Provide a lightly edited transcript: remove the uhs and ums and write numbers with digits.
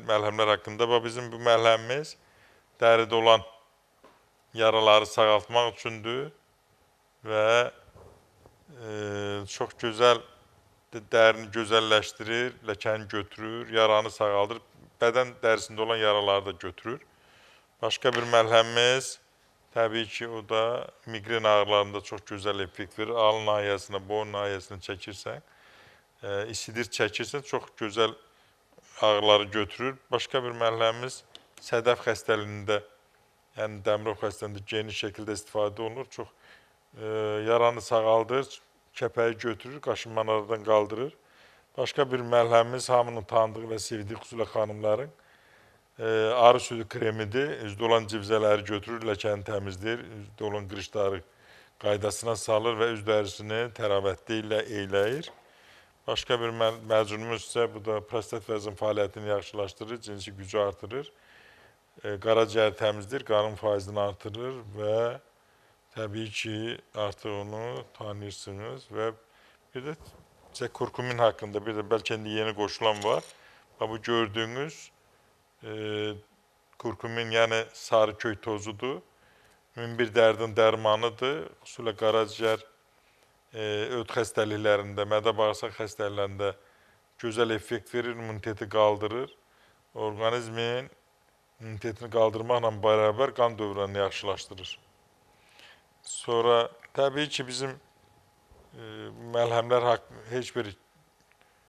Məlhəmlər haqqında və bizim bu məlhəmimiz dəridə olan yaraları sağaltmaq üçündür və çox gözəl dərini gözəlləşdirir, ləkəni götürür, yaranı sağaldır, bədən dərisində olan yaraları da götürür. Başqa bir məlhəmimiz təbii ki, o da migren ağrılarında çox gözəl effekt verir. Alın nahiyəsinə, boyun nahiyəsinə çəkirsən, isidir çəkirsən, çox gözəl ağrıları götürür. Başqa bir məlhəmimiz sədəf xəstəliyində, yəni dəmirov xəstəliyində geniş şəkildə istifadə olunur. Çox yaranı sağaldır, kəpəyi götürür, qaşınmanı aradan qaldırır. Başqa bir məlhəmimiz hamının tanıdığı və sevdiyi xüsusilə xanımların arı südü kremidir. Üzdə olan civzələri götürür, ləkəni təmizləyir, üzdə olan qırışları qaydasına salır və üz dərisini təravətli ilə eyləyir. Başqa bir məcunumuz isə bu da prostat vəzin fəaliyyətini yaxşılaşdırır, cinsi gücü artırır, qaraciyəri təmizləyir, qanın faizini artırır və təbii ki, artıq onu tanıyırsınız və bir də kurkumin haqqında bir də bəlkə indi yeni qoşulan var. Bu gördüyünüz kurkumin, yəni sarı kök tozudur. Bir dərdin dərmanıdır. Xüsusilə qaraciyər öd xəstəliklərində, mədə-bağırsaq xəstəliklərində gözəl effekt verir, immuniteti qaldırır. Orqanizmin immunitetini qaldırmaqla bərabər qan dövranını yaxşılaşdırır. Sonra təbii ki, bizim məlhəmlər heç bir